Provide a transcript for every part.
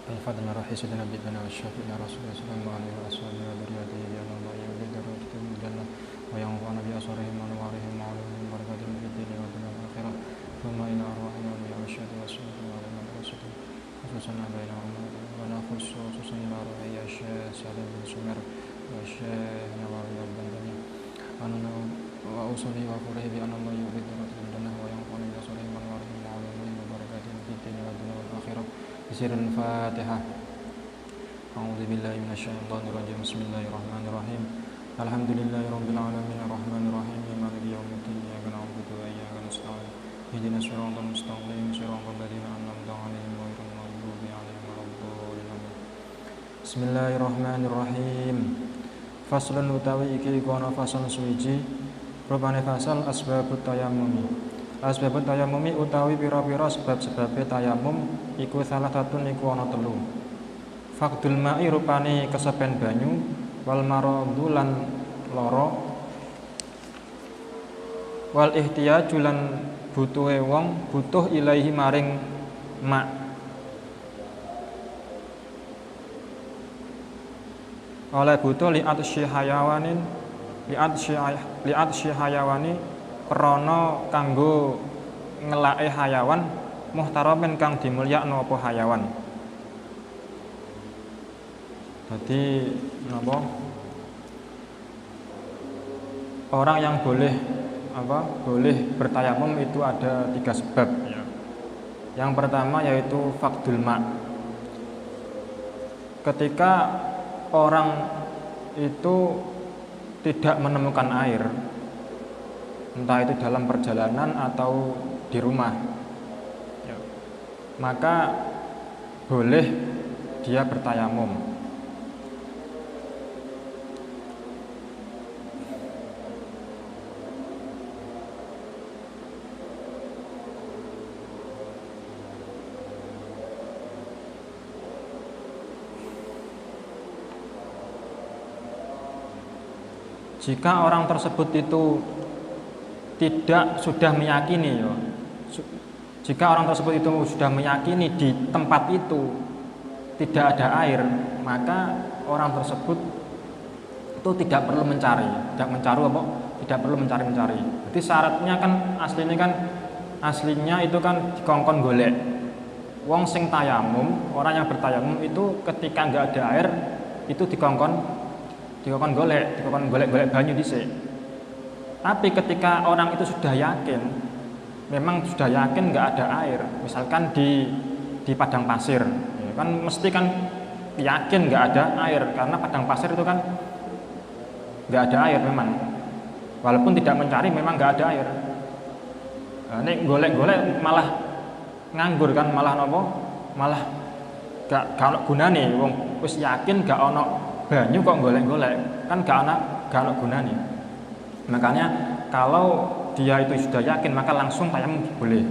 الفضل روح سيدنا نبينا والشافعنا رسول الله صلى الله عليه وسلم وذريته بأن الله يولد درجة من الجنة وينفعنا بأسرارهم ونوارهم وعلومهم بركاتهم في الدين والدنيا والآخرة ثم إلى أرواحنا والأنبياء والشهداء والصالحين وعلماء ورسله خصوصا بينهم ونخص خصوصا إلى روحي الشيخ سالم بن سمر والشيخ نووي البندري وأوصلي وأخبره بأن الله يولد درجة من الجنة وينفعنا بأسرارهم ونوارهم وعلومهم وبركاتهم في الدين والدنيا والآخرة بسر الفاتحة. أعوذ بالله من الشيطان الرجيم. بسم الله الرحمن الرحيم. الحمد لله رب العالمين الرحمن الرحيم مالك يوم الدين إياك نعبد وإياك نستعين اهدنا الصراط المستقيم صراط الذين أنعمت عليهم غير المغضوب عليهم ولا الضالين. بسم الله الرحمن الرحيم. Faslun utawi iki iku ana fasal suwiji rupane fasal asbabut tayammumi. Asbabut tayammumi utawi pira-pira sebab-sebabe tayamum iku salah satu niku ana telu. Faqdul ma'i rupane kesepen banyu, wal maradu lan lara, wal ihtiyaju lan butuhe wong butuh ilaihi maring ma'. Oleh butuh li'at syi hayawani krana kanggo ngelake hayawan muhtaramin kang dimulyakno apa hayawan. Jadi napa? Orang yang boleh bertayamum itu ada 3 sebab ya. Yang pertama yaitu faqdul ma'. Ketika orang itu tidak menemukan air, entah itu dalam perjalanan atau di rumah ya, maka boleh dia bertayamum. Jika orang tersebut itu sudah meyakini ya, jika orang tersebut itu sudah meyakini di tempat itu tidak ada air, maka orang tersebut itu tidak perlu mencari, tidak perlu mencari. Jadi syaratnya kan aslinya itu kan dikongkon golek. Wong sing tayamum, orang yang bertayamum itu ketika nggak ada air itu dikongkon golek banyu dhisik. Tapi ketika orang itu sudah yakin, memang sudah yakin nggak ada air, misalkan di padang pasir, ya kan mesti kan yakin nggak ada air karena padang pasir itu kan nggak ada air memang. Walaupun tidak mencari memang nggak ada air. Nah, ini golek malah nganggur kan, malah gak ono gunane. Wong wis yakin gak ono banyu kok golek-golek, kan gak ono gunane. Makanya kalau dia itu sudah yakin maka langsung tayamum boleh.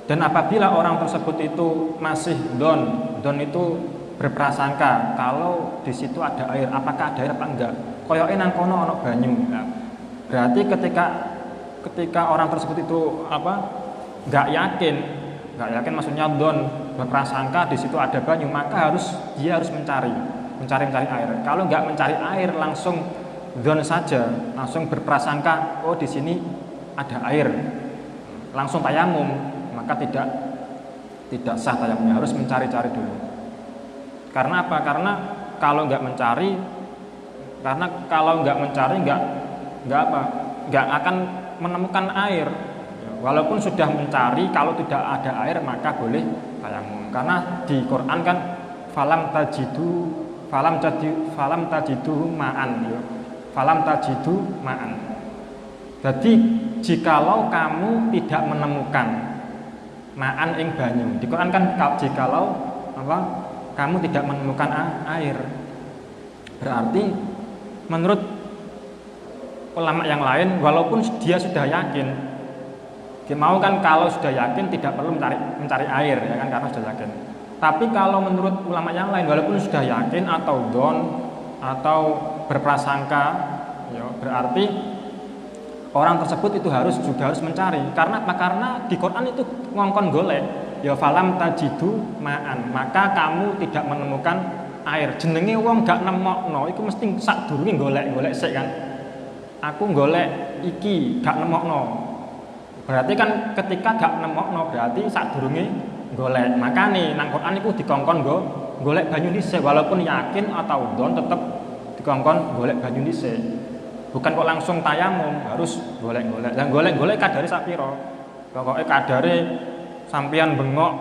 Dan apabila orang tersebut itu masih don itu berprasangka kalau di situ ada air, apakah ada air apa enggak? Koyoke nang kono ono banyu. Nah, berarti ketika orang tersebut itu enggak yakin maksudnya don, berprasangka di situ ada banyu, maka dia harus mencari air. Kalau nggak mencari air langsung don saja, langsung berprasangka oh di sini ada air, langsung tayamum, maka tidak sah tayamumnya, harus mencari-cari dulu. Karena apa? Karena kalau nggak mencari nggak akan menemukan air. Walaupun sudah mencari, kalau tidak ada air maka boleh tayamum. Karena di Quran kan falam tajidu ma'an. Jadi jikalau kamu tidak menemukan ma'an ing banyu. Di Quran kan jikalau kamu tidak menemukan air. Berarti menurut ulama yang lain walaupun dia sudah yakin, dia mau kan kalau sudah yakin tidak perlu mencari air ya kan, karena sudah yakin. Tapi kalau menurut ulama yang lain walaupun sudah yakin atau don atau berprasangka ya, berarti orang tersebut itu juga harus mencari. Karena apa? Karena di Quran itu ngongkon golek. ya falam tajidu ma'an, maka kamu tidak menemukan air. Jenenge wong gak nemokno iku mesti sadurunge golek-golek sik kan. Aku golek iki gak nemokno. Berarti kan ketika gak nemokno berarti sadurunge golek. Makane nang Quran iku dikongkon golek banyu dhisik walaupun yakin atau don tetep dikongkon golek banyu dhisik. Bukan kok langsung tayamum, harus golek-golek. Lah golek-golek kadare sak pira? Pokoke kadare sampeyan bengok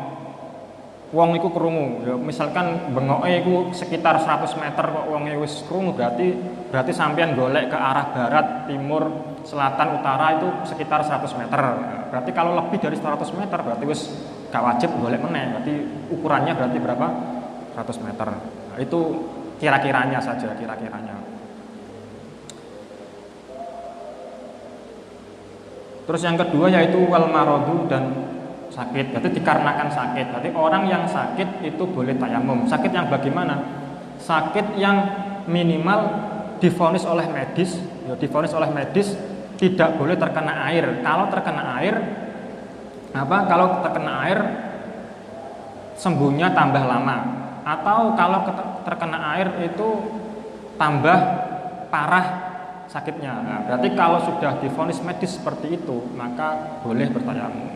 wong iku krungu. Ya misalkan bengoke iku sekitar 100 meter kok wonge wis krungu berarti sampeyan golek ke arah barat, timur, selatan, utara itu sekitar 100 meter. Berarti kalau lebih dari 100 meter berarti wis gak wajib golek meneh. Berarti ukurannya berarti berapa? 100 meter. Nah, itu kira-kiranya saja, kira-kiranya. Terus yang kedua yaitu wal marodu dan sakit. Berarti dikarenakan sakit. Berarti orang yang sakit itu boleh tayamum. Sakit yang bagaimana? Sakit yang minimal divonis oleh medis, ya divonis oleh medis tidak boleh terkena air. Kalau terkena air Kalau terkena air sembuhnya tambah lama. Atau kalau terkena air itu tambah parah sakitnya. Nah, berarti kalau sudah divonis medis seperti itu, maka boleh bertayamum.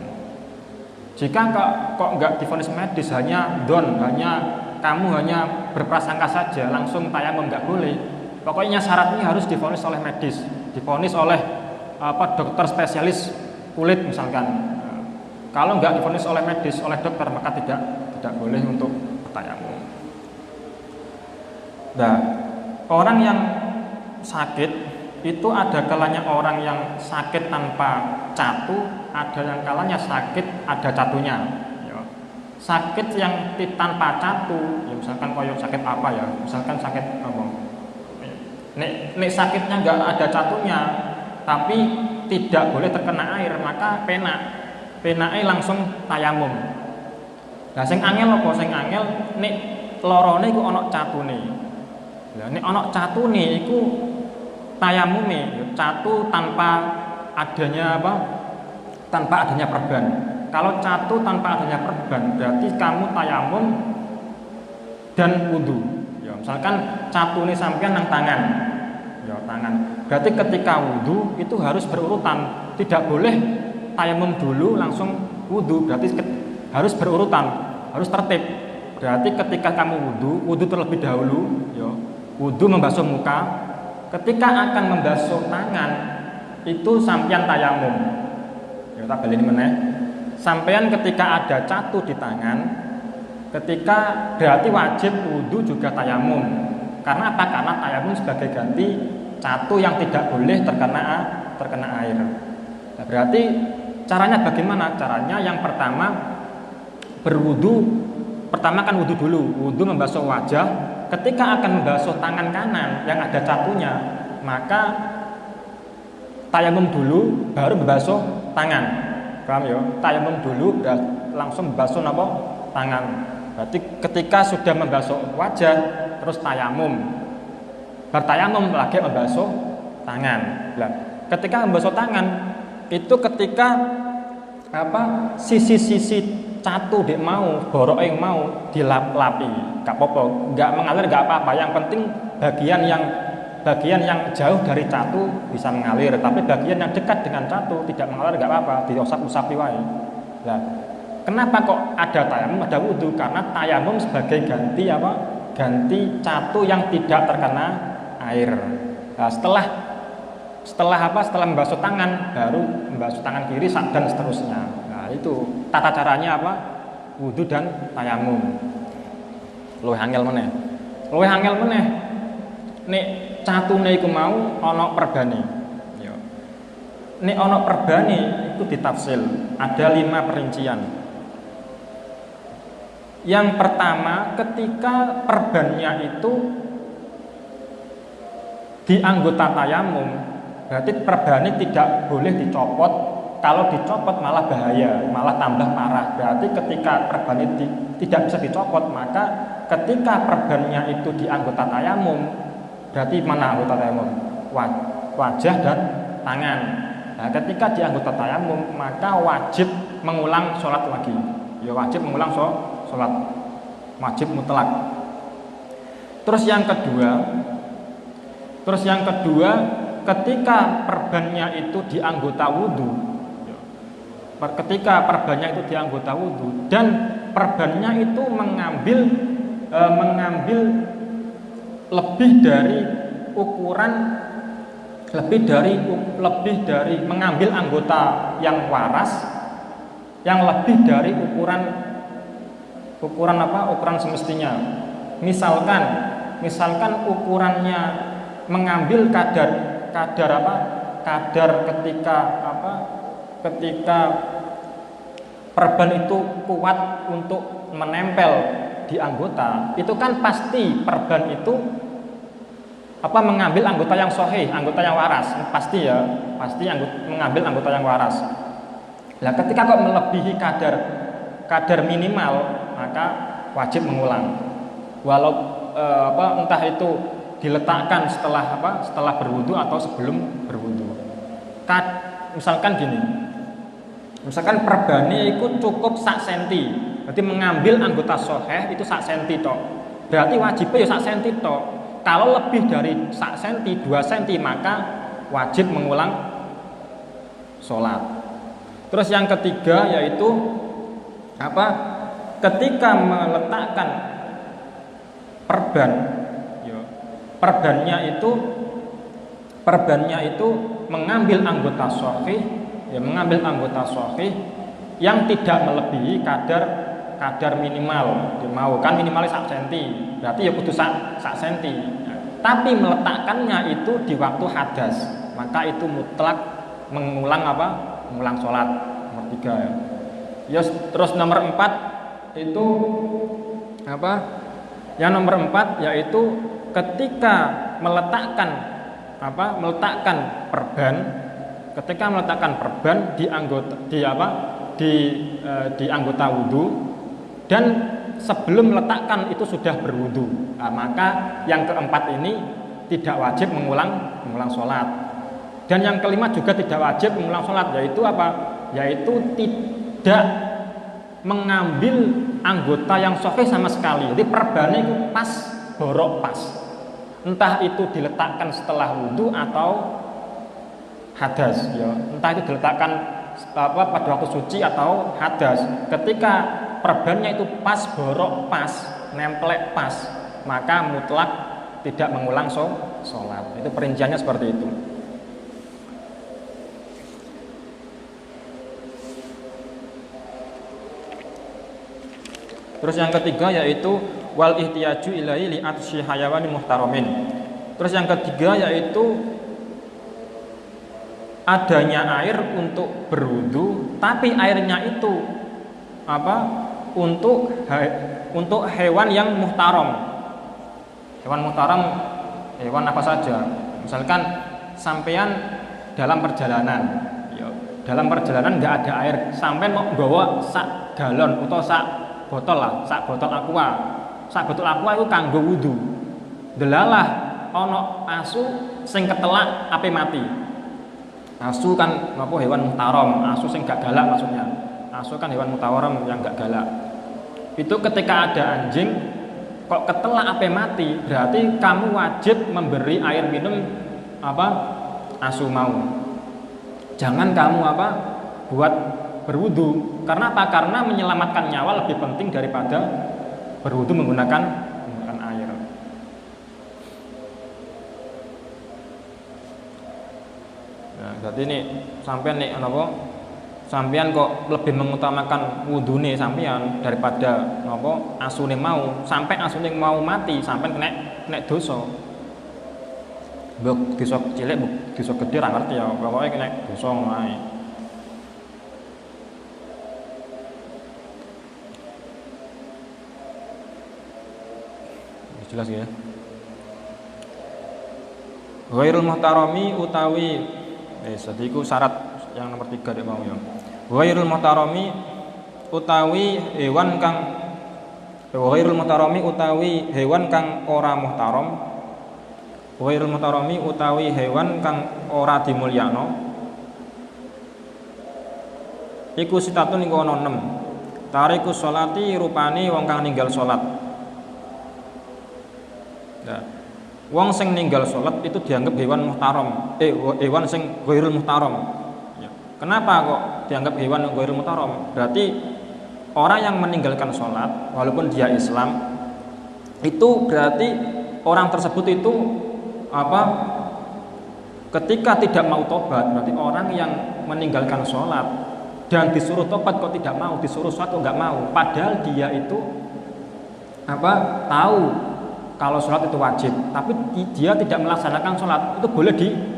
Jika kok nggak divonis medis, hanya kamu hanya berprasangka saja, langsung tayamum nggak boleh. Pokoknya syaratnya harus divonis oleh medis, divonis oleh dokter spesialis kulit misalkan. Nah, kalau nggak divonis oleh medis, oleh dokter, maka tidak boleh untuk bertayamum. Nah, orang yang sakit itu ada kalanya orang yang sakit tanpa catu, ada yang kalanya sakit ada catunya. Ya. Sakit yang tanpa catu, ya misalkan koyo sakit apa ya? Misalkan sakit apa? Nek sakitnya nggak ada catunya, tapi tidak boleh terkena air, maka penake langsung tayamum. Lah sing angel apa? Sing angel nek lorone iku ana catune. Lah nek ana catune iku tayamume catu tanpa adanya tanpa adanya perban. Kalau catu tanpa adanya perban berarti kamu tayamum dan wudu. Ya, misalkan catune sampean nang tangan. Ya, tangan. Berarti ketika wudu itu harus berurutan. Tidak boleh tayamum dulu langsung wudu. Berarti harus berurutan, harus tertib. Berarti ketika kamu wudu terlebih dahulu, ya. Wudu membasuh muka. Ketika akan membasuh tangan itu sampean tayamum. Ya tak balik meneh. Sampean ketika ada catu di tangan, ketika berarti wajib wudu juga tayamum. Karena apa? Karena tayamum sebagai ganti catu yang tidak boleh terkena air. Nah, berarti caranya bagaimana? Caranya yang pertama pertama kan wudu dulu. Wudu membasuh wajah. Ketika akan membasuh tangan kanan yang ada catunya, maka tayamum dulu baru membasuh tangan. Paham ya? Tayamum dulu langsung membasuh tangan. Berarti ketika sudah membasuh wajah terus tayamum. Bertayamum lagi membasuh tangan. Nah, ketika membasuh tangan itu ketika sisi-sisi catu dek mau, borok yang mau dilap-lapi, gak apa-apa, gak mengalir gak apa-apa. Yang penting bagian yang jauh dari catu bisa mengalir, tapi bagian yang dekat dengan catu tidak mengalir gak apa-apa, diusap-usapi wae. Nah, kenapa kok ada tayamum, ada wudu? Karena tayamum sebagai ganti catu yang tidak terkena air. Nah, setelah membasuh tangan baru membasuh tangan kiri dan seterusnya. Nah, itu tata caranya wudu dan tayamum. Luwih angel meneh. Nek catune iku mau ana perbane. Ya. Nek ana perbane iku ditafsil, ada 5 perincian. Yang pertama, ketika perbannya itu di anggota tayamum, berarti perbane tidak boleh dicopot. Kalau dicopot malah bahaya, malah tambah parah. Berarti ketika perban itu tidak bisa dicopot, maka ketika perbannya itu di anggota tayamum, berarti mana anggota tayamum? Wajah dan tangan. Nah, ketika di anggota tayamum, maka wajib mengulang sholat lagi. ya wajib mengulang sholat, wajib mutlak. Terus yang kedua, ketika perbannya itu di anggota wudhu, dan perbannya itu mengambil lebih dari mengambil anggota yang waras yang lebih dari ukuran semestinya. Misalkan ukurannya mengambil kadar ketika perban itu kuat untuk menempel di anggota, itu kan pasti perban itu mengambil anggota yang sahih, anggota yang waras, pasti mengambil anggota yang waras. Nah, ketika kok melebihi kadar minimal, maka wajib mengulang. Walau entah itu diletakkan setelah berwudu atau sebelum berwudu. Misalkan perbannya itu cukup sak senti, berarti mengambil anggota sahih itu sak senti tok. Berarti wajibnya ya sak senti tok. Kalau lebih dari sak senti, 2 senti, maka wajib mengulang sholat. Terus yang ketiga yaitu ketika meletakkan perbannya itu mengambil anggota sahih, yang tidak melebihi kadar minimal. Mau kan minimalnya sak senti, berarti ya kudu sak senti. Tapi meletakkannya itu di waktu hadas, maka itu mutlak mengulang sholat. Nomor 3 ya. Terus nomor 4 itu Yang nomor 4 yaitu ketika meletakkan perban di anggota wudhu, dan sebelum meletakkan itu sudah berwudhu. Nah, maka yang keempat ini tidak wajib mengulang sholat. Dan yang kelima juga tidak wajib mengulang sholat, yaitu tidak mengambil anggota yang sahih sama sekali. Jadi perbannya itu borok pas. Entah itu diletakkan setelah wudhu atau hadas, ya. Entah itu diletakkan pada waktu suci atau hadas. Ketika perbannya itu borok pas, nemplek pas, maka mutlak tidak mengulang sholat. Itu perinciannya seperti itu. Terus yang ketiga yaitu wal ihtiyaju ilaihi li atsyi hayawani muhtaramin. Terus yang ketiga yaitu adanya air untuk berwudu, tapi airnya itu untuk hewan yang muhtaram. Hewan muhtaram, hewan apa saja. Misalkan sampean dalam perjalanan nggak ada air, sampean mau bawa sak galon atau sak botol aqua. Sak botol aqua itu kanggo wudu. Delalah ana asu sing ketelak ape mati. Asu kan hewan muhtaram, asu sing gak galak maksudnya. Asu kan hewan muhtaram yang gak galak. Itu ketika ada anjing kok ketelak ape mati, berarti kamu wajib memberi air minum asu mau. Jangan kamu buat berwudu. Karena apa? Karena menyelamatkan nyawa lebih penting daripada berwudu menggunakan air. Nah, jadi ini sampean kok lebih mengutamakan wudune sampean daripada asune mau. Sampai asune mau mati, sampean kena dosa. Mbok dosa cilik, mbok dosa gedhe ra ngerti ya, pokoke kena dosa ngono ae. Jelas ya. Ghairul muhtarami utawi jadi iku syarat yang nomor 3 dek mau ya. Ghairul muhtarami utawi hewan kang ora muhtaram. Ghairul muhtarami utawi hewan kang ora dimulyakno. Iku sitatun iku ana 6. Tarikus sholati rupane wong kang ninggal salat. Nah, wong sing ninggal salat itu dianggap hewan muhtaram, hewan sing ghairul muhtaram. Ya. Kenapa kok dianggap hewan yang ghairul muhtaram? Berarti orang yang meninggalkan salat walaupun dia Islam itu berarti orang tersebut itu apa? Ketika tidak mau tobat, berarti orang yang meninggalkan sholat dan disuruh tobat kok tidak mau, disuruh sholat kok nggak mau, padahal dia itu apa? Tahu kalau sholat itu wajib, tapi dia tidak melaksanakan sholat, itu boleh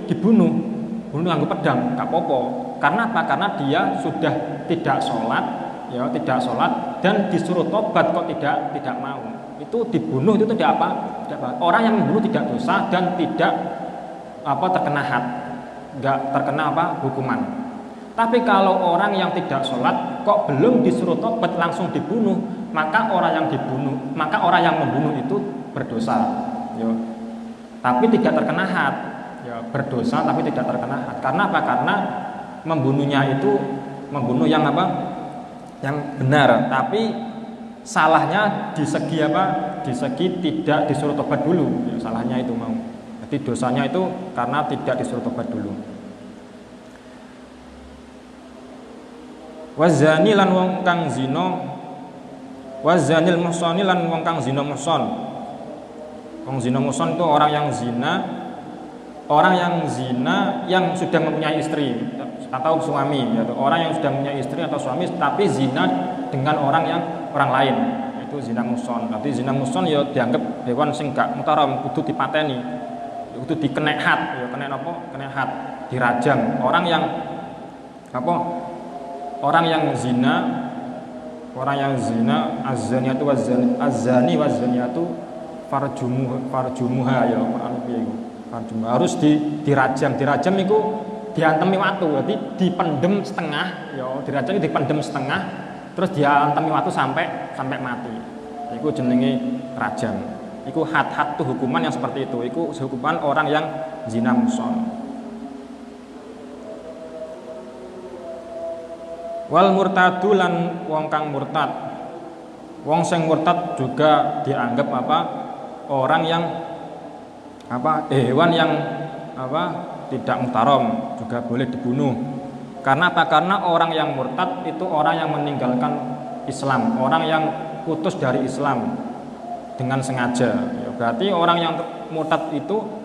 dibunuh, bunuh nganggo pedang, nggak apa-apa. Karena apa? Karena dia sudah tidak sholat, ya tidak sholat dan disuruh tobat kok tidak mau, itu dibunuh itu tidak apa? Tidak apa. Orang yang membunuh tidak dosa dan tidak apa terkena had, nggak terkena apa hukuman. Tapi kalau orang yang tidak sholat kok belum disuruh tobat langsung dibunuh, maka orang yang membunuh itu berdosa, ya. Tapi tidak terkena had, ya berdosa tapi tidak terkena had. Karena apa? Karena membunuhnya itu membunuh yang apa? Yang benar, tapi salahnya di segi apa? Di segi tidak disuruh tobat dulu, ya, salahnya itu mau. Jadi dosanya itu karena tidak disuruh tobat dulu. Wazani lan wong kang zina, wazanil muhsani lan wong kang zina muhson. Wong zina muhson itu orang yang zina yang sudah mempunyai istri atau suami, yaitu orang yang sudah mempunyai istri atau suami tapi zina dengan orang lain, itu zina muhson. Berarti zina muhson ya dianggap hewan sing gak muhtaram, kudu dipateni, kudu dikena had, ya kena apa? Kena had, dirajam. Orang yang apa? Orang yang zina az-zaniyatu az-zani waz-zaniyatu farjumuha ya harus dirajam itu diantemi watu, jadi dipendem setengah, ya dirajam dipendem setengah terus diantemi watu sampai mati. Iku jenenge rajam. Iku had tuh hukuman yang seperti itu. Iku hukuman orang yang zina muhsan. Wal murtadu lan wong kang murtad. Wong sing murtad juga dianggap apa? Orang yang apa? Hewan yang apa? Tidak muhtaram, juga boleh dibunuh. Karena apa? Karena orang yang murtad itu orang yang meninggalkan Islam, orang yang putus dari Islam dengan sengaja. Ya, berarti orang yang murtad itu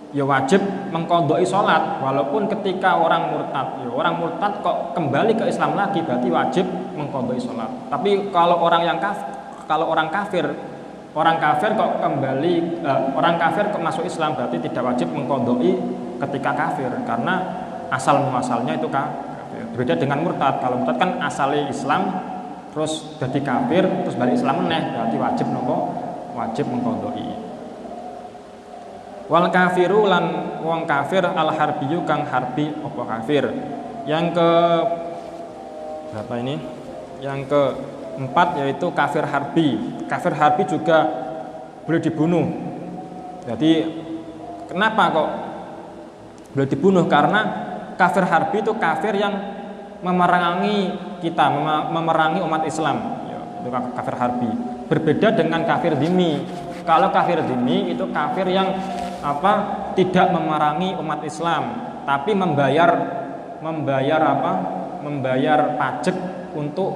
ya wajib mengqadai sholat, walaupun ketika orang murtad kok kembali ke Islam lagi berarti wajib mengqadai sholat. Tapi kalau orang kafir kok kembali orang kafir kok masuk Islam berarti tidak wajib mengqadai ketika kafir, karena asal muasalnya itu kafir. Berbeda dengan murtad. Kalau murtad kan asalnya Islam terus jadi kafir terus balik Islam meneh, berarti wajib mengqadai. Wal kafiru lan wong kafir al harbiyu kang harbi apa kafir. Yang ke berapa ini? Yang keempat yaitu kafir harbi. Kafir harbi juga boleh dibunuh. Jadi kenapa kok boleh dibunuh? Karena kafir harbi itu kafir yang memerangi kita, memerangi umat Islam. Ya, itu kafir harbi. Berbeda dengan kafir dhimmi. Kalau kafir dhimmi itu kafir yang apa? Tidak memerangi umat Islam, tapi membayar apa? Membayar pajak untuk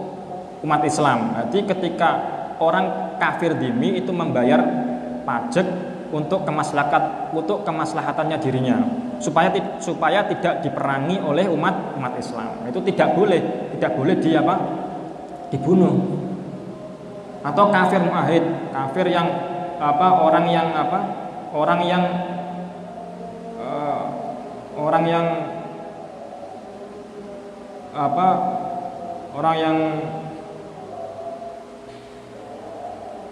umat Islam. Jadi ketika orang kafir dhimmi itu membayar pajak untuk kemaslahatannya dirinya, supaya tidak diperangi oleh umat Islam. Itu tidak boleh dibunuh. Atau kafir muahid, kafir yang apa? Orang yang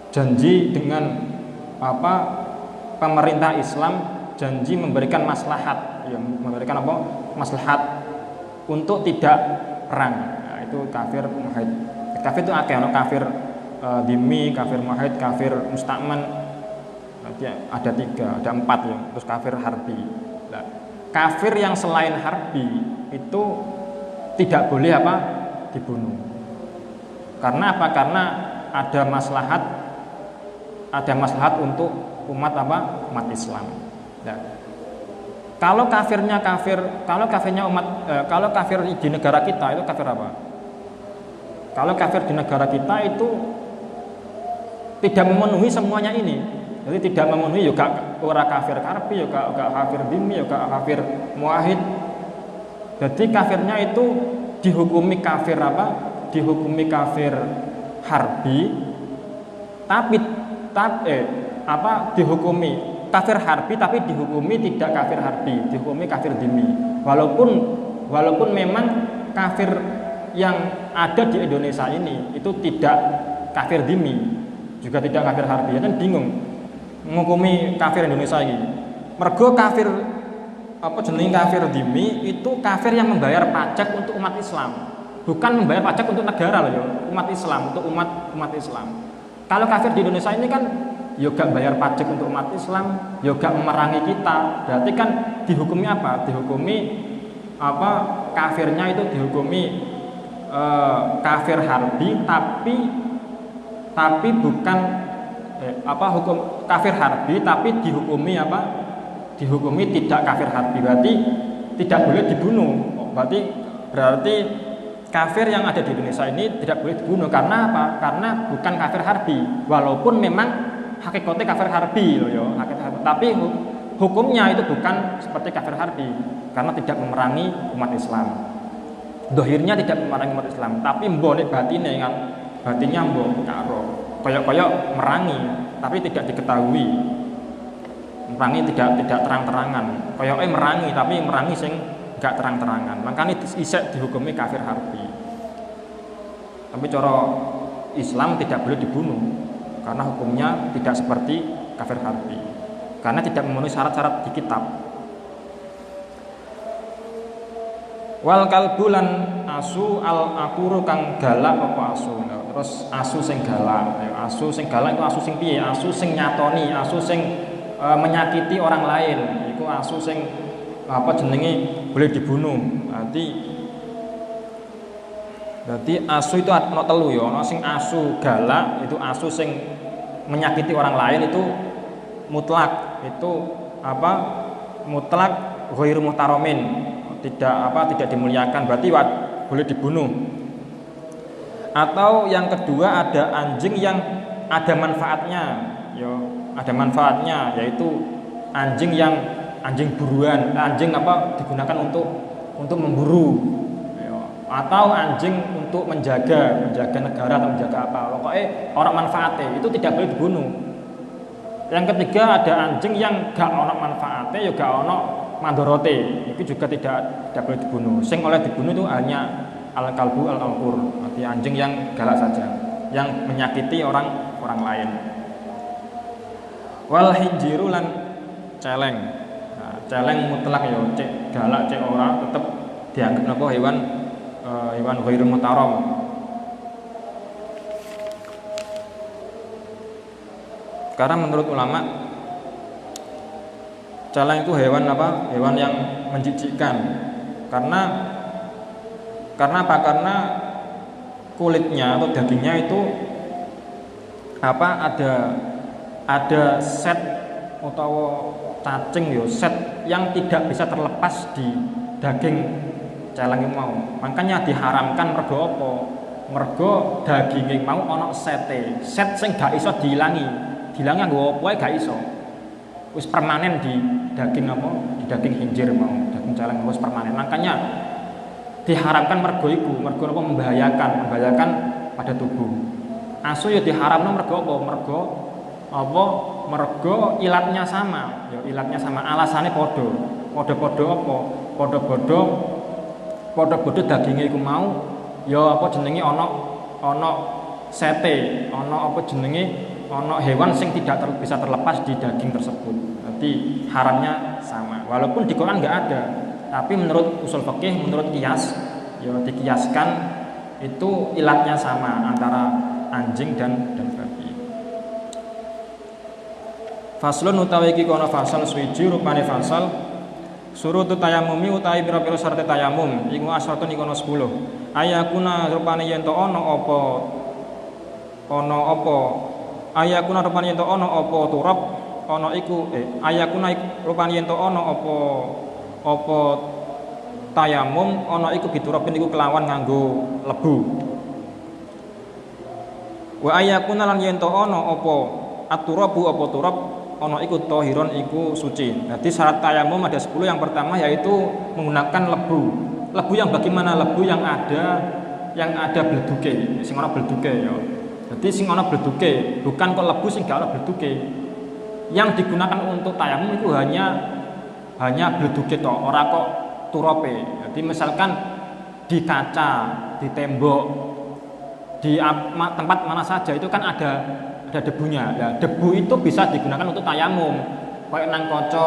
janji dengan apa? Pemerintah Islam janji memberikan maslahat, ya, memberikan apa? Maslahat untuk tidak perang. Nah, itu kafir muahid. Kafir itu akeh, kafir dhimmi, kafir muahid, kafir musta'man. Ada 3, ada 4 ya. Terus kafir harbi. Nah, kafir yang selain harbi itu tidak boleh apa? Dibunuh. Karena apa? Karena ada maslahat untuk umat apa? Umat Islam. Ya. Kalau kafir di negara kita itu kafir apa? Kalau kafir di negara kita itu tidak memenuhi semuanya ini. Jadi tidak memenuhi juga ora kafir karbi, juga kafir dimi, juga kafir muahid. Jadi kafirnya itu dihukumi kafir apa? Dihukumi kafir harbi, dihukumi kafir harbi tapi dihukumi tidak kafir harbi, dihukumi kafir dimi. Walaupun memang kafir yang ada di Indonesia ini itu tidak kafir dimi, juga tidak kafir harbi. Ya kan bingung menghukumi kafir Indonesia ini. Mergo kafir kafir dimi itu kafir yang membayar pajak untuk umat Islam, bukan membayar pajak untuk negara loh, umat Islam, untuk umat Islam. Kalau kafir di Indonesia ini kan yoga bayar pajak untuk umat Islam, yoga memerangi kita. Berarti kan dihukumi apa? Dihukumi apa? Kafirnya itu dihukumi kafir harbi, tapi bukan hukum kafir harbi, tapi dihukumi apa? Dihukumi tidak kafir harbi. Berarti tidak boleh dibunuh. Berarti kafir yang ada di Indonesia ini tidak boleh dibunuh. Karena apa? Karena bukan kafir harbi. Walaupun memang hakikatnya kafir harbi loh ya, tapi hukumnya itu bukan seperti kafir harbi karena tidak memerangi umat Islam. Dohirnya tidak memerangi umat Islam, tapi mbok batinnya kan, batinnya mbok karo koyok merangi, tapi tidak diketahui. Merangi tidak terang-terangan. Koyoknya merangi, tapi merangi sing gak terang-terangan. Makanya isek dihukumi kafir harbi. Tapi cara Islam tidak boleh dibunuh karena hukumnya tidak seperti kafir harbi, karena tidak memenuhi syarat-syarat di kitab. Wal kalbulan asu al akuru kang galak apa asu. Terus asu sing galak. Asu sing galak itu asu sing piye? Asu sing nyatoni, asu sing menyakiti orang lain. Iku asu sing boleh dibunuh. Berarti asu itu ana telu ya. Ana sing asu galak, itu asu sing menyakiti orang lain itu mutlak. Itu mutlak ghairu muhtaromin. Tidak dimuliakan, berarti boleh dibunuh. Atau yang kedua ada anjing yang ada manfaatnya, ada manfaatnya, yaitu anjing buruan, anjing digunakan untuk memburu, atau anjing untuk menjaga negara atau menjaga apa, pokoknya orang manfaatnya itu tidak boleh dibunuh. Yang ketiga ada anjing yang gak ono manfaatnya, ya gak ono mandorote, itu juga tidak boleh dibunuh. Sing oleh dibunuh itu hanya al-kalbu al-alqur, arti anjing yang galak saja, yang menyakiti orang lain. Wal hinjiru lan celeng. Nah, celeng mutlak ya, cek galak cek ora tetep dianggap hewan ghairu muhtaram. Karena menurut ulama celeng itu hewan yang menjijikkan. Karena apa? Karena kulitnya atau dagingnya itu ada set atau cacing set yang tidak bisa terlepas di daging celeng mau. Makanya diharamkan mergo apa? Mergo daging mau ana set sing gak iso diilangi. Diilangi nggo apa gak iso. Wis permanen di daging di daging hinjir mau, daging celeng wis permanen. Makanya diharamkan mergo iku, mergo membahayakan pada tubuh. Asu ya diharamno mergo apa? Mergo ilatnya sama. Ya ilatnya sama, alasannya padha. Padha-padha apa? Padha-padha dagingnya iku mau ya jenenge ana sete, ana hewan sing tidak bisa terlepas di daging tersebut. Berarti haramnya sama. Walaupun di Quran enggak ada, tapi menurut usul fikih, menurut kias, ya dikiaskan itu ilatnya sama antara anjing dan babi. Faslun utawi iki kono fasal suci rupane fasal surutu tayamumi utawi pira-pira syarat tayamum iku asratun iku ana 10. Ayakuna rupane yen to ana apa ana apa ayakuna rupane yen to ana apa turab ana iku ayakuna rupane yen to ana apa tayamum ana iku biturabin iku kelawan nganggo lebu. Wa ayakuna lan yen to ana apa aturabu apa turab ana iku tahiron iku suci. Jadi syarat tayamum ada 10. Yang pertama yaitu menggunakan lebu. Lebu yang bagaimana? Lebu yang ada bleduke, sing ana bleduke ya. Jadi sing ana bleduke, bukan kok lebu sing gak ana bleduke. Yang digunakan untuk tayamum itu hanya bleduke tok, ora kok turape. Jadi misalkan di kaca, di tembok, di tempat mana saja itu kan ada debunya. Ya, debu itu bisa digunakan untuk tayamum. Kayak nang kaca,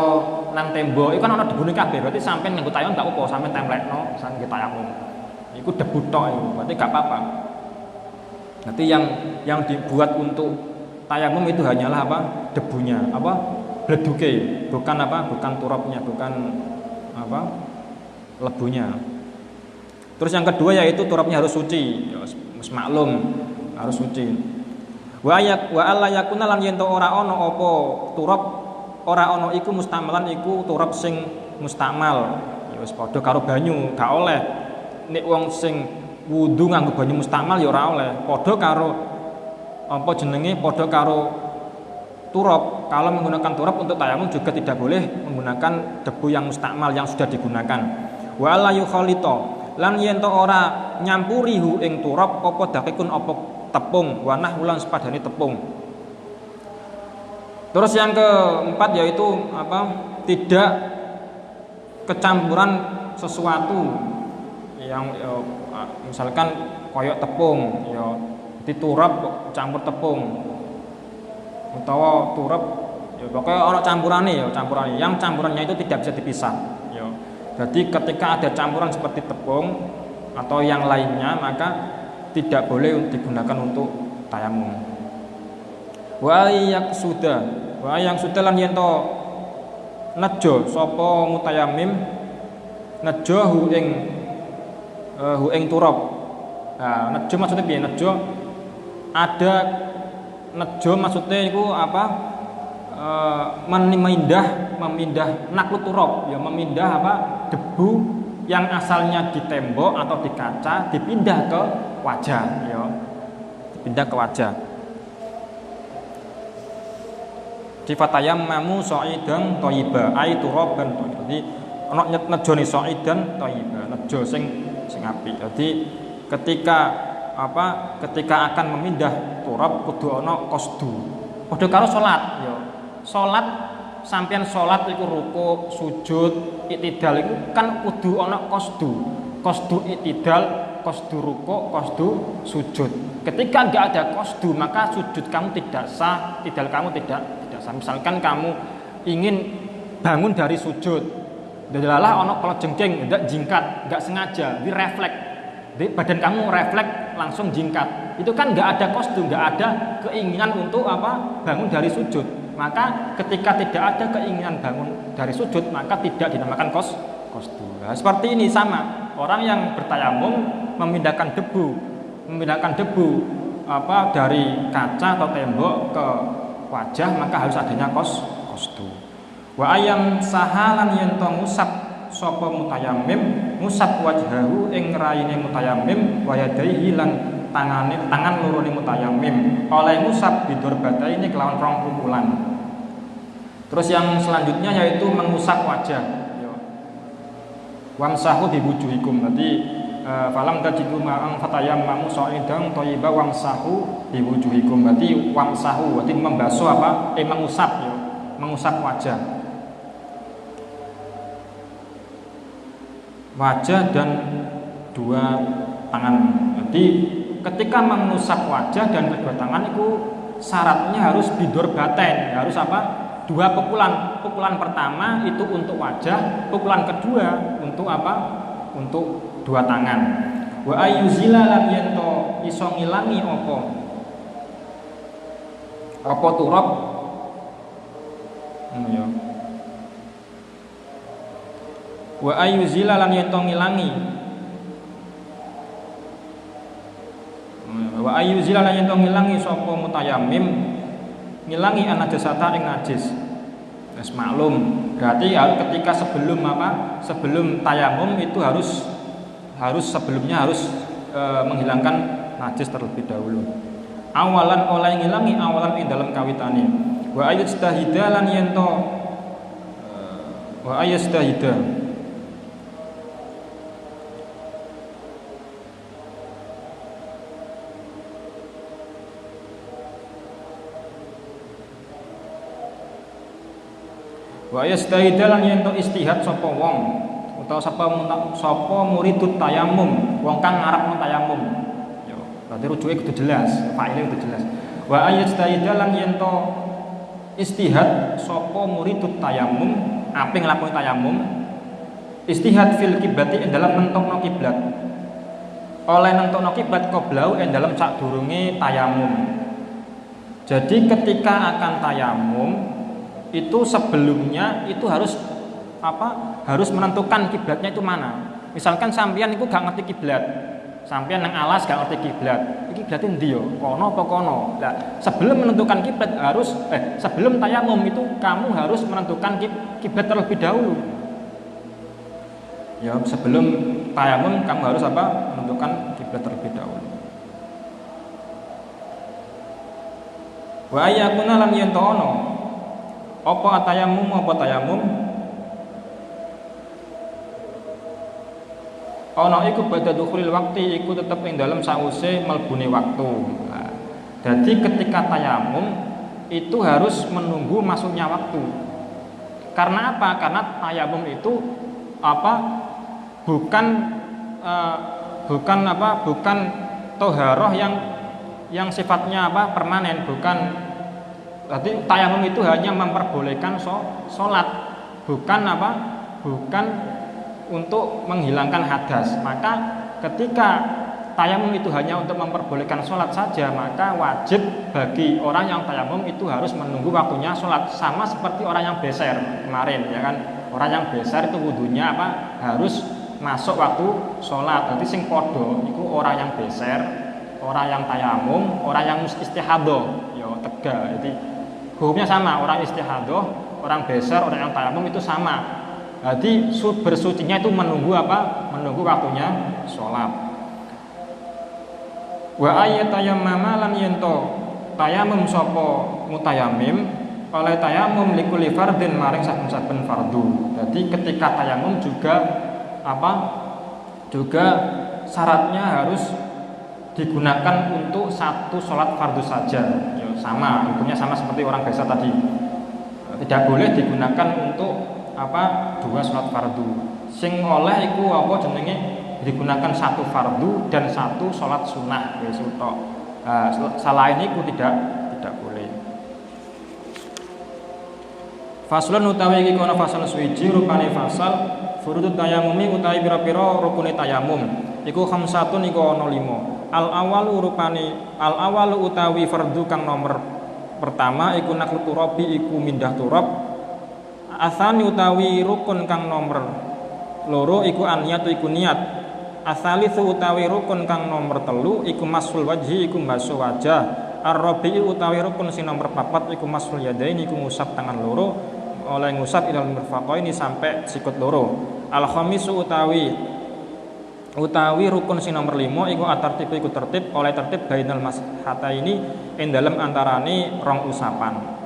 nang tembok, itu kan ana debune kabeh. Berarti sampean nganggo tayamum gak apa-apa, sampean templekno sampe tayamum. Iku debu tok itu, berarti gak apa-apa. Nanti yang dibuat untuk tayamum itu hanyalah apa? Debunya, apa? Bleduke, bukan apa? Bukan turabnya, bukan apa? Lebunya. Terus yang kedua yaitu turabnya harus suci. Ya, maklum harus suci. Wa alla yakuna lan yen to ora ana apa turab ora ana iku mustamalan iku turab sing mustamal. Ya wis padha karo banyu, gak oleh nek wong sing wudu nganggo banyu mustamal ya ora oleh. Padha karo apa jenenge? Padha karo turab. Kalau menggunakan turab untuk tayamum juga tidak boleh menggunakan debu yang mustamal yang sudah digunakan. Wa la yukhalita lan yen to ora nyampuri hu ing turab apa dakikun apa tepung wanah ulang sepadane tepung. Terus yang keempat yaitu apa? Tidak kecampuran sesuatu yang misalkan koyok tepung ya di turab campur tepung utawa turab ya pokoknya ana campurane ya campurane yang campurannya itu tidak bisa dipisah ya. Jadi ketika ada campuran seperti tepung atau yang lainnya maka tidak boleh digunakan untuk tayamum. Wa yang sudah lan yen to nejo sapa mutayammim nejo hu ing turab. Nah, nejo maksudnya piye? Nejo ada nejo maksudnya itu apa? Memindah naklut turab ya memindah apa? Debu yang asalnya di tembok atau di kaca dipindah ke wajah ya. Dipindah ke wajah. Sifatayam mamu sa'idan thayyiba ai turaban. Jadi ana nejone sa'idan thayyiba, nejo sing apik. Jadi ketika akan memindah turab kudu ana qasdu. Padha karo salat ya. Salat sampeyan salat iku rukuk, sujud, iktidal iku kan kudu ana qasdu. Qasdu iktidal, qasdu rukuk, qasdu sujud. Ketika enggak ada qasdu maka sujud kamu tidak sah, iktidal kamu tidak sah. Misalkan kamu ingin bangun dari sujud, dadalah ana kalau jengking, ndak jingkat, enggak sengaja, di refleks. Badan kamu refleks langsung jingkat. Itu kan enggak ada qasdu, enggak ada keinginan untuk apa? Bangun dari sujud. Maka ketika tidak ada keinginan bangun dari sujud maka tidak dinamakan qasdu. Nah, seperti ini sama. Orang yang bertayamum memindahkan debu apa dari kaca atau tembok ke wajah maka harus adanya qasdu. Wa ayam sahalan yen to ngusap sapa mutayammim ngusap wajhahu ing raine mutayammim wa yadaihi lan tangan loro ni mutayammim oleh ngusap bidurbata ini kelawan rong pukulan. Terus yang selanjutnya yaitu mengusap wajah. Wamsahu biwujuhikum. Berarti falam tajidu ma'ang fatayammamu sa'idan thayyiba wamsahu biwujuhikum. Berarti wamsahu berarti membasuh apa? Mengusap ya. Mengusap wajah. Wajah dan dua tangan. Jadi ketika mengusap wajah dan kedua tangan itu syaratnya harus bidurbaten, harus apa? Dua pukulan. Pukulan pertama itu untuk wajah, pukulan kedua untuk apa? Untuk dua tangan. Wa ayyuzila lan yento iso ngilangi apa? Apa turab? Ya. Wa ayyuzila lan yento ngilangi. Wa Wa ayyuzila lan yen ngilangi sapa mutayammim ngilangi anajasata ing najis. Wis maklum, berarti ketika sebelum tayamum itu harus sebelumnya harus menghilangkan najis terlebih dahulu. Awalan oleh ngilangi awalan ing dalam kawitane. Wa ayastahida lan yen to wa ayastahida wa yastahida lan yen to istihad sapa wong utawa sapa muridut tayamum, wong kang ngarepno tayamum. Yo, berarti rujuke kudu jelas, faile kudu jelas. Wa yastahida lan yen to istihad sapa muridut tayamum, ape nglakoni tayamum, istihad fil kiblati ing dalam mentokno kiblat. Oleh nentokno kiblat qoblau ing dalam sadurunge tayamum. Jadi ketika akan tayamum itu sebelumnya itu harus harus menentukan kiblatnya itu mana. Misalkan sampeyan iku gak ngerti kiblat, sampeyan nang alas gak ngerti kiblat, iki kiblate ndi yo, kono apa kono. Nah, sebelum menentukan kiblat harus sebelum tayamum itu kamu harus menentukan kiblat terlebih dahulu. Ya, sebelum tayamum kamu harus menentukan kiblat terlebih dahulu. Wa ayyakuna lam yantono apa tayamum ana iku badha dukhulil waqti iku tetep ing dalem sause mlebune waktu. Nah, jadi ketika tayamum itu harus menunggu masuknya waktu. Karena apa? Karena tayamum itu bukan toharoh yang sifatnya permanen, bukan. Berarti tayamum itu hanya memperbolehkan sholat, bukan untuk menghilangkan hadas. Maka ketika tayamum itu hanya untuk memperbolehkan sholat saja, maka wajib bagi orang yang tayamum itu harus menunggu waktunya sholat. Sama seperti orang yang beser kemarin, ya kan? Orang yang beser itu wudunya harus masuk waktu sholat. Nanti sing podo itu orang yang beser, orang yang tayamum, orang yang istihadoh, yo tegak. Jadi hukumnya sama, orang istihadoh, orang beser, orang yang tayamum itu sama. Jadi bersucinya itu menunggu menunggu waktunya sholat. Wa ayatayammama lan yento tayamum sapa mutayammim oleh tayamum likulli fardin maring saben-saben fardu. Jadi ketika tayamum juga juga syaratnya harus digunakan untuk satu sholat fardu saja. Ya, sama, hukumnya sama seperti orang biasa tadi. Tidak boleh digunakan untuk dua sholat fardu. Sing oleh iku digunakan satu fardu dan satu sholat sunnah wis tok. Selain itu tidak boleh. Faslun utawi iki kono fasal suwiji rupane fasal furudut tayamumi utawi pira-pira rukune tayamum. Iku khamsatun iku ana 5. Al awalu utawi fardu kang nomor pertama iku naklu turabi iku mindah turab. Asani utawi rukun kang nomor loro iku aniyatu iku niat. Asalisu utawi rukun kang nomor telu iku masul wajhi iku mbasuh wajah. Ar-rabi'i utawi rukun sing nomor 4 iku masul yadaini iku ngusap tangan loro oleh ngusap ilal mirfaqaini sampai sikut loro. Al-khamisu utawi rukun sing nomor 5 iku atartib iku tertib oleh tertib bainal mashataini ing dalem antarane rong usapan.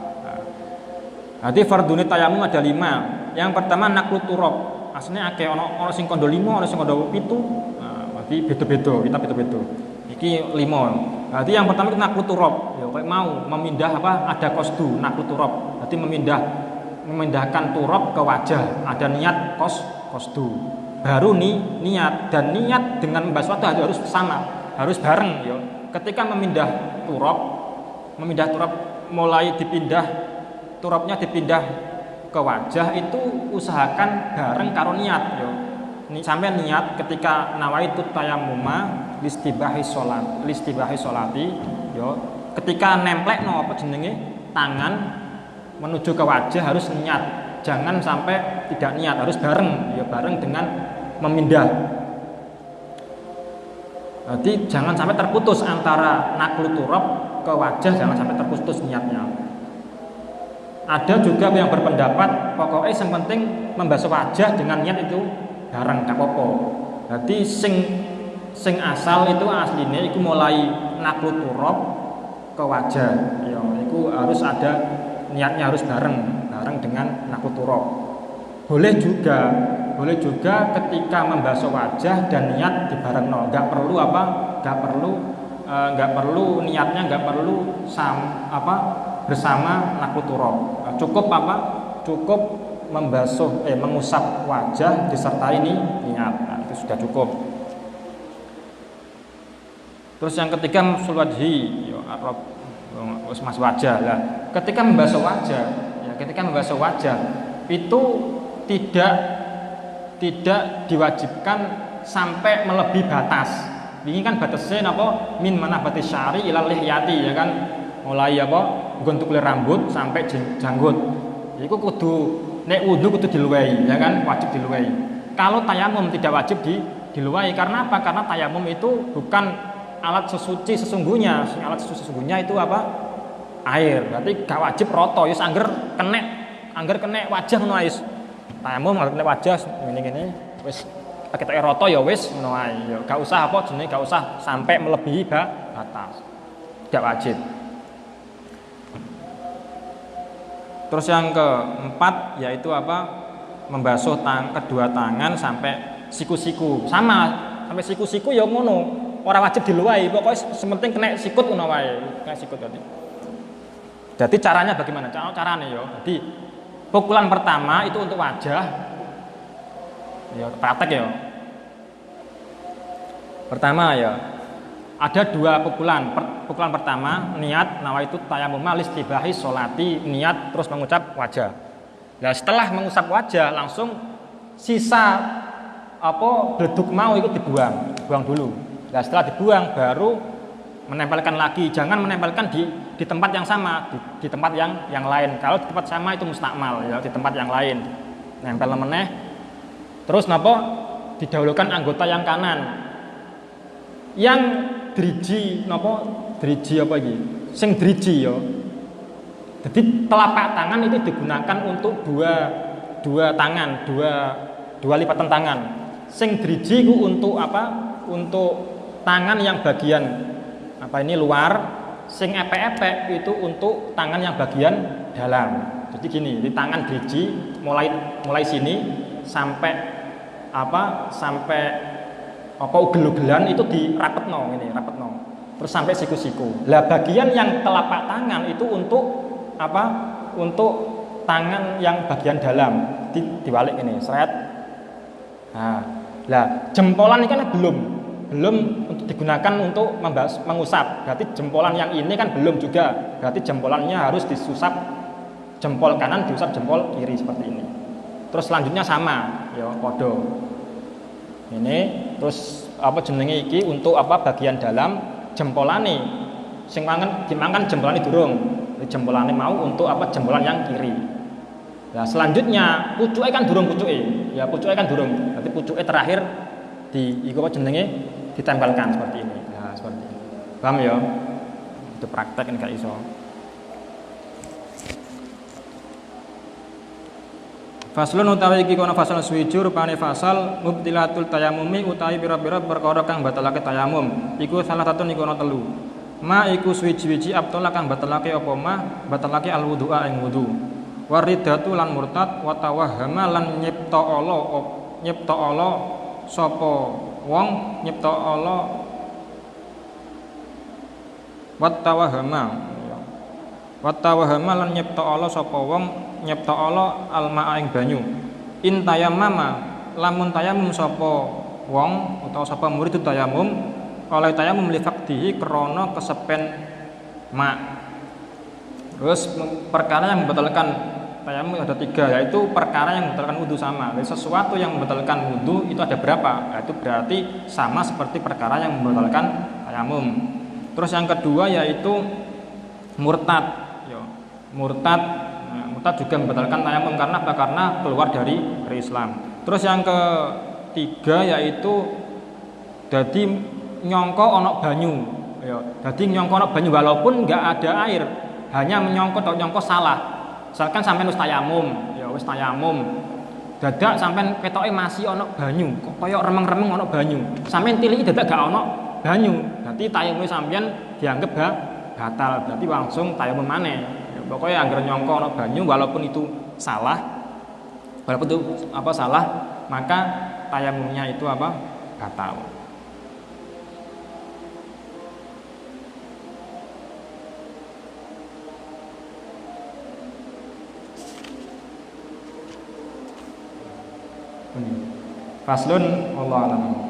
Jadi fardune tayamum ada 5. Yang pertama naklu turab. Asline akeh ana sing kandha 5, ana sing kandha 7. Berarti beda-beda, kita beda-beda. Iki 5. Berarti yang pertama itu naklu turab. Ya kayak mau memindah ada kosdu naklu turab. Berarti memindahkan turab ke wajah. Ada niat kosdu. Baru niat dan niat dengan membasuh wajah harus sama, harus bareng ya. Ketika memindah turab mulai turabnya dipindah ke wajah itu usahakan bareng karo niat yo. Sampai niat ketika nawaitu tayammuma listibahi sholati yo. Ketika nemplekno tangan menuju ke wajah harus niat. Jangan sampai tidak niat, harus bareng ya, bareng dengan memindah. Jadi jangan sampai terputus antara naklu turab ke wajah, jangan sampai terputus niatnya. Ada juga yang berpendapat pokoknya yang penting membasuh wajah dengan niat itu bareng gak apa-apa. Jadi sing asal itu aslinya itu mulai naklu turab ke wajah. Ya, itu harus ada niatnya harus bareng dengan naklu turab. Boleh juga ketika membasuh wajah dan niat dibarengno, nggak perlu niatnya bersama naklu turab. Cukup mengusap wajah disertai niat. Nah, itu sudah cukup. Terus yang ketiga sul wajhi, mas wajah lah. Ketika membasuh wajah itu tidak diwajibkan sampai melebihi batas. Ini kan batasnya apa? Min manabati syari ilal lihyati, ya kan? Mulai gontuk rambut sampai janggut. Iku kudu nek wudu kudu diluwai, ya kan? Wajib diluwai. Kalau tayamum tidak wajib diluwai. Karena apa? Karena tayamum itu bukan alat sesuci sesungguhnya. Alat sesuci sesungguhnya itu apa? Air. Berarti gak wajib roto, yus angger kena wajah ngono ae. Tayamum angger kena wajah ngene-ngene wis kita roto ya wis ngono ae. Ya gak usah gak usah sampai melebihi batas. Gak wajib. Terus yang keempat yaitu membasuh kedua tangan sampai siku-siku. Sama, sampai siku-siku ya ngono. Ora wajib diluwai, pokoknya sementing kena sikut ngono wae. Kena sikut tadi. Jadi caranya bagaimana? Caranya ya. Jadi pukulan pertama itu untuk wajah. Ya, praktek ya. Pertama ya. Ada dua pukulan. Pukulan pertama niat nawaitu tayammum listibahi sholati, niat terus mengucap wajah. Nah, setelah mengusap wajah langsung sisa bleduk mau itu buang dulu. Nah, setelah dibuang baru menempelkan lagi. Jangan menempelkan di tempat yang sama, di tempat yang lain. Kalau di tempat sama itu mustakmal ya, di tempat yang lain. Nempel meneh. Terus didahulukan anggota yang kanan. Yang driji sing driji ya. Jadi telapak tangan itu digunakan untuk dua tangan, dua lipatan tangan. Sing driji itu untuk Untuk tangan yang bagian luar, sing epek-epek itu untuk tangan yang bagian dalam. Jadi gini, di tangan driji mulai sini sampai ugel-ugelan itu dirapetno. Terus sampai siku-siku. Lah bagian yang telapak tangan itu untuk Untuk tangan yang bagian dalam diwalik ini, seret. Nah, jempolan ini kan belum untuk digunakan untuk mengusap. Berarti jempolan yang ini kan belum juga. Berarti jempolannya harus disusap, jempol kanan diusap jempol kiri seperti ini. Terus selanjutnya sama, ya podo. Ini terus jenenge iki untuk bagian dalam jempolane. Sing dimangan jempolane durung. Jempolane mau untuk jempolan yang kiri. Nah, selanjutnya pucuke kan durung pucuke. Ya pucuke kan durung. Berarti pucuke terakhir ditempelkan seperti ini. Nah, seperti ini. Paham ya? Itu praktek kan gak iso. Faslun utawi iki kono fasal suwiji rupane fasal mubtilatul tayamumi utawi pira-pira perkara kang batalake tayamum. Iku salah satu niku ana telu. Ma iku suwiji-wiji abtola kang batalake apa ma batalake alwudu'a ing wudu. Waridatu lan murtad wa tawahhama lan nyipta Allah sapa wong nyipta Allah wa tawahhama lan nyipta Allah sapa wong nyipta Allah alma'a ing banyu. In tayammama lamun tayamum sapa wong utawa sapa murid tayamum oleh tayamum li faqdihi krana kesepen ma. Terus perkara yang membatalkan tayamum ada 3, yaitu perkara yang membatalkan wudu sama. Jadi sesuatu yang membatalkan wudu itu ada berapa? Itu berarti sama seperti perkara yang membatalkan tayamum. Terus yang kedua yaitu murtad. Ya, murtad juga membatalkan tayamum karena apa? Karena keluar dari Islam. Terus yang ketiga yaitu jadi nyongko onok banyu. Ya, jadi nyongko onok banyu walaupun nggak ada air, hanya menyongko atau nyongko salah. Misalkan sampai wis tayamum, ya wis tayamum. Dadak sampean ketoke masih onok banyu, kok koyo remeng-remeng onok banyu. Sampean tiliki dadak gak onok banyu. Berarti tayamum sampean dianggap batal. Berarti langsung tayamum maneh. Ya, pokoknya anggere nyongko onok banyu walaupun itu salah, walaupun itu salah, maka tayamumnya itu batal. Faslun wallahu a'lam.